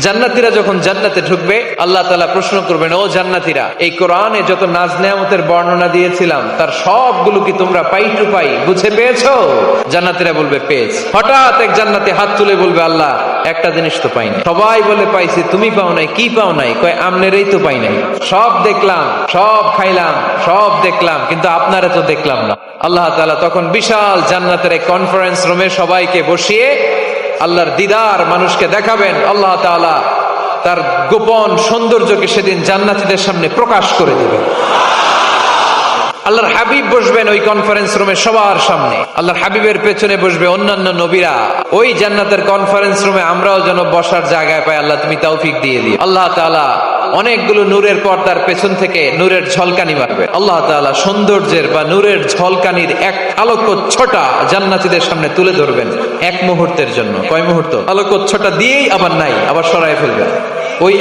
জান্নাতীরা যখন জান্নাতে ঢুকবে, আল্লাহ তাআলা প্রশ্ন করবেন, ও জান্নাতীরা, এই কোরআনে যত নাজ নেয়ামতের বর্ণনা দিয়েছিলাম তার সবগুলো কি তোমরা পাই টু পাই বুঝে পেয়েছো? জান্নাতীরা বলবে পেয়েছি। হঠাৎ এক জান্নাতি হাত তুলে বলবে, আল্লাহ একটা জিনিস তো পাই নাই। সবাই বলে পাইছি, তুমি পাও নাই। কি পাও নাই? কয় আমনেরই তো পাই নাই। সব দেখলাম, সব খাইলাম, সব দেখলাম, কিন্তু আপনারা তো দেখলাম না। আল্লাহ তাআলা তখন বিশাল জান্নাতের এক কনফারেন্স রুমে সবাইকে বসিয়ে আল্লাহর দিদার মানুষকে দেখাবেন। আল্লাহ তাআলা তার গোপন সৌন্দর্যকে সেদিন জান্নাতীদের সামনে প্রকাশ করে দিবেন। আল্লাহর হাবিব বসবেন ওই কনফারেন্স রুমে সবার সামনে। আল্লাহর হাবিবের পেছনে বসবে অন্যান্য নবীরা। ওই জান্নাতের কনফারেন্স রুমে আমরাও যেন বসার জায়গায় পাই, আল্লাহ তুমি তৌফিক দিয়ে দিও। আল্লাহ তাআলা অনেকগুলো নূরের পর্দার পেছন থেকে নূরের ঝলকানি মারবে। আল্লাহ তাআলা সৌন্দর্যের বা নূরের ঝলকানির এক আলোকচ্ছটা জান্নাতীদের সামনে তুলে ধরবেন এক মুহূর্তের জন্য। কয় মুহূর্ত? আলোকচ্ছটা দিয়েই আবার নাই, আবার সরায় ফেলবেন। ওই